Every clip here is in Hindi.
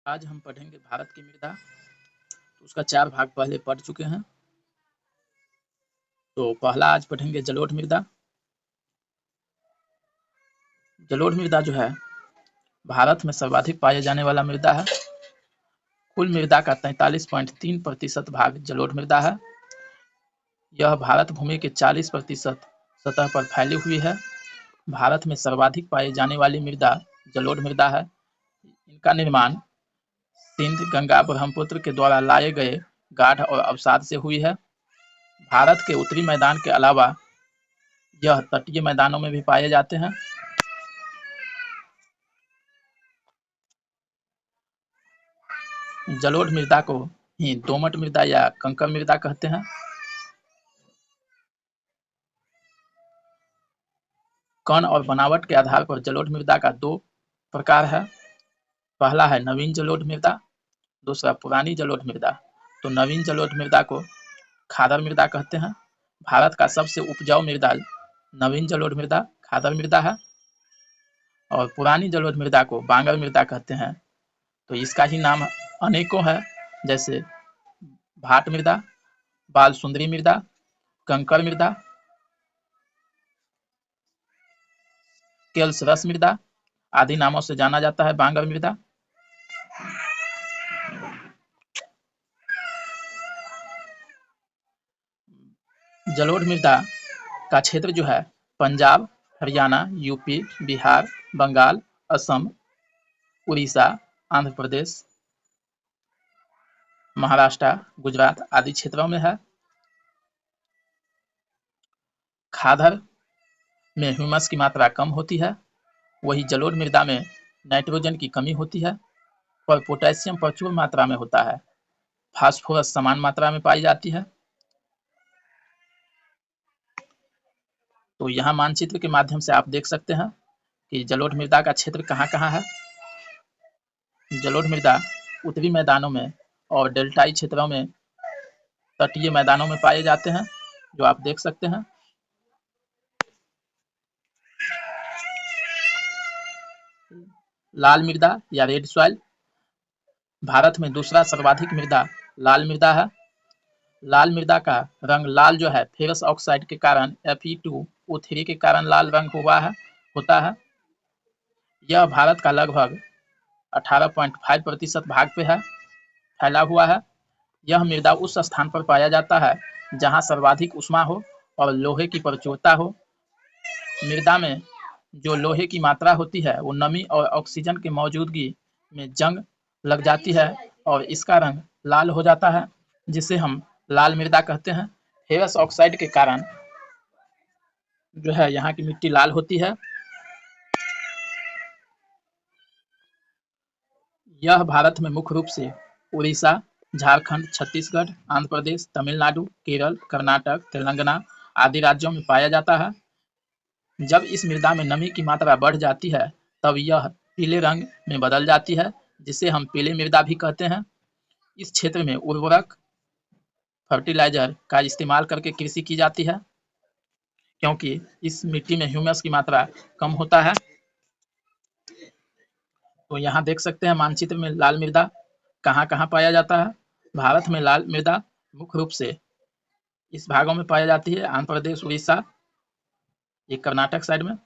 आज हम पढ़ेंगे भारत की मृदा। तो उसका 4 भाग पहले पढ़ चुके हैं। तो पहला आज पढ़ेंगे जलोढ़ मृदा। जलोढ़ मृदा जो है भारत में सर्वाधिक पाए जाने वाला मृदा है। कुल मृदा का 43.3% भाग जलोढ़ मृदा है। यह भारत भूमि के 40% सतह पर फैली हुई है। भारत में सर्वाधिक पाई जाने वाली मृदा जलोढ़ मृदा है। इनका निर्माण सिंध, गंगा, ब्रह्मपुत्र के द्वारा लाए गए गाढ़ और अवसाद से हुई है। भारत के उत्तरी मैदान के अलावा यह तटीय मैदानों में भी पाए जाते हैं। जलोढ़ मृदा को ही दोमट मृदा या कंकर मृदा कहते हैं। कण और बनावट के आधार पर जलोढ़ मृदा का 2 प्रकार है। पहला है नवीन जलोढ़ मृदा, दूसरा पुरानी जलोढ़ मृदा। तो नवीन जलोढ़ मृदा को खादर मृदा कहते हैं। भारत का सबसे उपजाऊ मृदा नवीन जलोढ़ मृदा खादर मृदा है और पुरानी जलोढ़ मृदा को बांगर मृदा कहते हैं। तो इसका ही नाम अनेकों है, जैसे भाट मृदा, बाल सुंदरी मृदा, कंकर मृदा, केल्सरस मृदा आदि नामों से जाना जाता है बांगर मृदा। जलोढ़ मृदा का क्षेत्र जो है पंजाब, हरियाणा, यूपी, बिहार, बंगाल, असम, उड़ीसा, आंध्र प्रदेश, महाराष्ट्र, गुजरात आदि क्षेत्रों में है। खादर में ह्यूमस की मात्रा कम होती है, वही जलोढ़ मृदा में नाइट्रोजन की कमी होती है, पर पोटेशियम प्रचुर मात्रा में होता है। फास्फोरस समान मात्रा में पाई जाती है। तो यहाँ मानचित्र के माध्यम से आप देख सकते हैं कि जलोढ़ मृदा का क्षेत्र कहाँ-कहाँ है। जलोढ़ मृदा उत्तरी मैदानों में और डेल्टाई क्षेत्रों में, तटीय मैदानों में पाए जाते हैं, जो आप देख सकते हैं। लाल मृदा या रेड सॉइल, भारत में दूसरा सर्वाधिक मृदा लाल मृदा है। लाल मृदा का रंग लाल जो है फेरस ऑक्साइड के कारण Fe2O3 के कारण लाल रंग होता है। यह भारत का लगभग 18.5% भाग पे है फैला हुआ है। यह मृदा उस स्थान पर पाया जाता है जहां सर्वाधिक ऊष्मा हो और लोहे की प्रचुरता हो। मृदा में जो लोहे की मात्रा होती है वो नमी और ऑक्सीजन की मौजूदगी में जंग लग जाती है और इसका रंग लाल हो जाता है, जिसे हम लाल मृदा कहते हैं। फेरस ऑक्साइड के कारण जो है यहाँ की मिट्टी लाल होती है। यह भारत में मुख्य रूप से उड़ीसा, झारखंड, छत्तीसगढ़, आंध्र प्रदेश, तमिलनाडु, केरल, कर्नाटक, तेलंगाना आदि राज्यों में पाया जाता है। जब इस मृदा में नमी की मात्रा बढ़ जाती है तब यह पीले रंग में बदल जाती है, जिसे हम पीले मृदा भी कहते हैं। इस क्षेत्र में उर्वरक फर्टिलाइजर का इस्तेमाल करके कृषि की जाती है, क्योंकि इस मिट्टी में ह्यूमस की मात्रा कम होता है। तो यहाँ देख सकते हैं मानचित्र में लाल मृदा कहाँ-कहाँ पाया जाता है। भारत में लाल मृदा मुख्य रूप से इस भागों में पाई जाती है, आंध्र प्रदेश, उड़ीसा, ये कर्नाटक साइड में।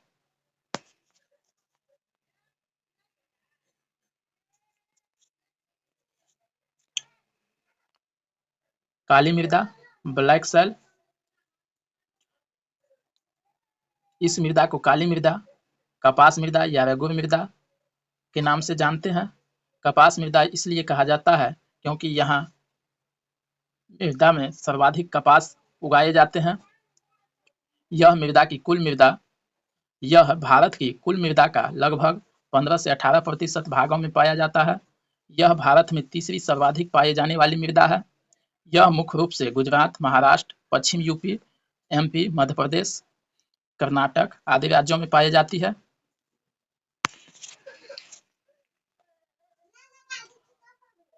काली मृदा ब्लैक सॉइल, इस मृदा को काली मृदा, कपास मृदा या रेगुर मृदा के नाम से जानते हैं। कपास मृदा इसलिए कहा जाता है क्योंकि यहाँ मृदा में सर्वाधिक कपास उगाए जाते हैं। यह भारत की कुल मृदा का लगभग 15 से 18% भागों में पाया जाता है। यह भारत में तीसरी सर्वाधिक पाए जाने वाली मृदा है। यह मुख्य रूप से गुजरात, महाराष्ट्र, पश्चिम यूपी, एमपी, मध्य प्रदेश, कर्नाटक आदि राज्यों में पाई जाती है।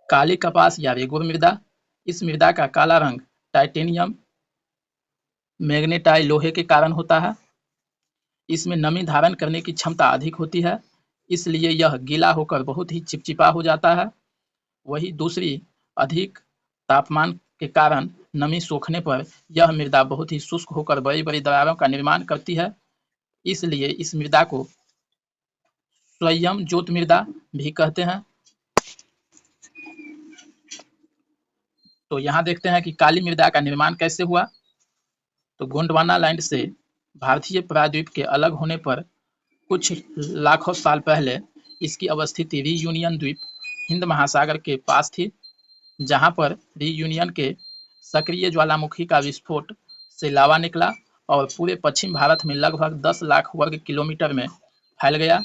काली कपास या रेगुर मृदा, इस मृदा का काला रंग टाइटेनियम मैग्नेटाइट लोहे के कारण होता है। इसमें नमी धारण करने की क्षमता अधिक होती है, इसलिए यह गीला होकर बहुत ही चिपचिपा हो जाता है। वही दूसरी अधिक तापमान के कारण नमी सोखने पर यह मृदा बहुत ही शुष्क होकर बड़ी बड़ी दरारों का निर्माण करती है। इसलिए इस मृदा को स्वयं ज्योत मृदा भी कहते हैं। तो यहाँ देखते हैं कि काली मृदा का निर्माण कैसे हुआ। तो गोंडवाना लैंड से भारतीय प्रायद्वीप के अलग होने पर कुछ लाखों साल पहले इसकी अवस्थिति रीयूनियन द्वीप हिंद महासागर के पास थी, जहां पर रीयूनियन के सक्रिय ज्वालामुखी का विस्फोट से लावा निकला और पूरे पश्चिम भारत में लगभग 10 लाख वर्ग किलोमीटर में फैल गया।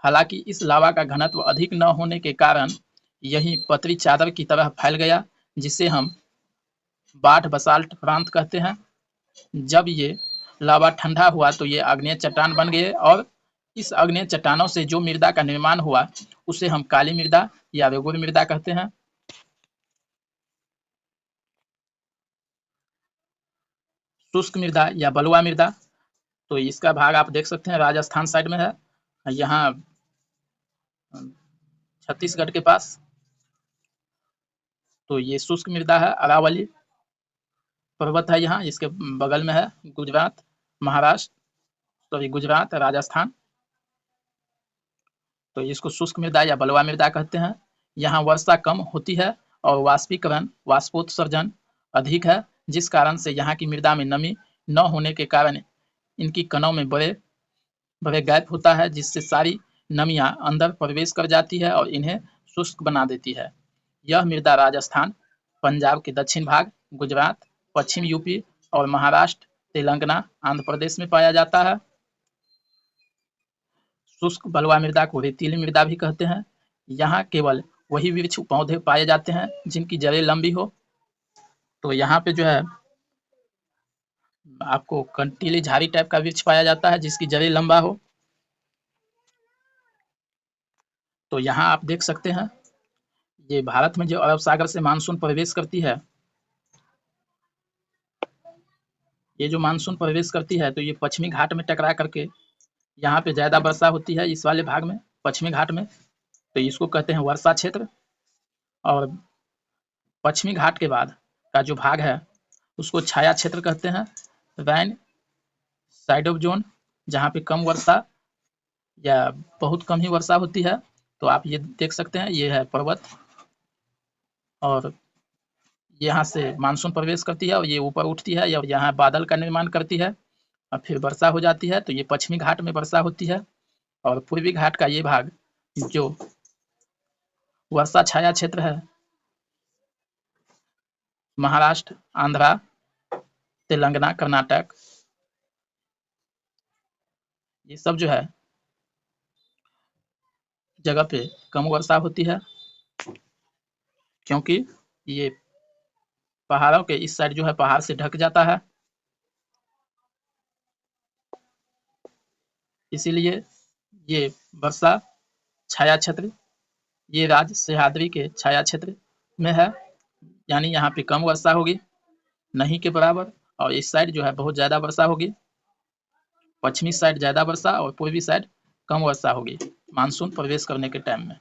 हालांकि इस लावा का घनत्व अधिक न होने के कारण यही पतली चादर की तरह फैल गया, जिसे हम बाढ़ बसाल्ट प्रांत कहते हैं। जब ये लावा ठंडा हुआ तो ये आग्नेय चट्टान बन गए और इस आग्नेय चट्टानों से जो मृदा का निर्माण हुआ उसे हम काली मृदा या रेगुर मृदा कहते हैं। शुष्क मृदा या बलुआ मृदा, तो इसका भाग आप देख सकते हैं राजस्थान साइड में है, यहाँ छत्तीसगढ़ के पास। तो ये शुष्क मृदा है, अरावली पर्वत है यहाँ, इसके बगल में है गुजरात, महाराष्ट्र, सॉरी गुजरात, राजस्थान। तो इसको शुष्क मृदा या बलुआ मृदा कहते हैं। यहाँ वर्षा कम होती है और वाष्पीकरण वाष्पोत्सर्जन अधिक है, जिस कारण से यहाँ की मृदा में नमी न होने के कारण इनकी कणों में बड़े बड़े गैप होता है, जिससे सारी नमियाँ अंदर प्रवेश कर जाती है और इन्हें शुष्क बना देती है। यह मृदा राजस्थान, पंजाब के दक्षिण भाग, गुजरात, पश्चिम यूपी और महाराष्ट्र, तेलंगाना, आंध्र प्रदेश में पाया जाता है। शुष्क बलुआ मृदा को रेतीली मृदा भी कहते हैं। यहाँ केवल वही वृक्ष पौधे पाए जाते हैं जिनकी जड़ें लंबी हो। तो यहाँ पे जो है आपको कंटीली झाड़ी टाइप का वृक्ष पाया जाता है जिसकी जड़ें लंबा हो। तो यहाँ आप देख सकते हैं ये भारत में जो अरब सागर से मानसून प्रवेश करती है, ये जो मानसून प्रवेश करती है तो ये पश्चिमी घाट में टकरा करके यहाँ पे ज्यादा वर्षा होती है, इस वाले भाग में पश्चिमी घाट में, तो इसको कहते हैं वर्षा क्षेत्र। और पश्चिमी घाट के बाद का जो भाग है उसको छाया क्षेत्र कहते हैं, रैन साइड ऑफ जोन, जहाँ पे कम वर्षा या बहुत कम ही वर्षा होती है। तो आप ये देख सकते हैं ये है पर्वत और यहाँ से मानसून प्रवेश करती है और ये ऊपर उठती है और यहाँ बादल का निर्माण करती है और फिर वर्षा हो जाती है। तो ये पश्चिमी घाट में वर्षा होती है और पूर्वी घाट का ये भाग जो वर्षा छाया क्षेत्र है, महाराष्ट्र, आंध्रा, तेलंगाना, कर्नाटक, ये सब जो है जगह पे कम वर्षा होती है, क्योंकि ये पहाड़ों के इस साइड जो है पहाड़ से ढक जाता है, इसीलिए ये वर्षा छाया क्षेत्र ये राज्य सह्याद्री के छाया क्षेत्र में है, यानी यहाँ पे कम वर्षा होगी, नहीं के बराबर, और इस साइड जो है बहुत ज्यादा वर्षा होगी। पश्चिमी साइड ज्यादा वर्षा और पूर्वी साइड कम वर्षा होगी मानसून प्रवेश करने के टाइम में।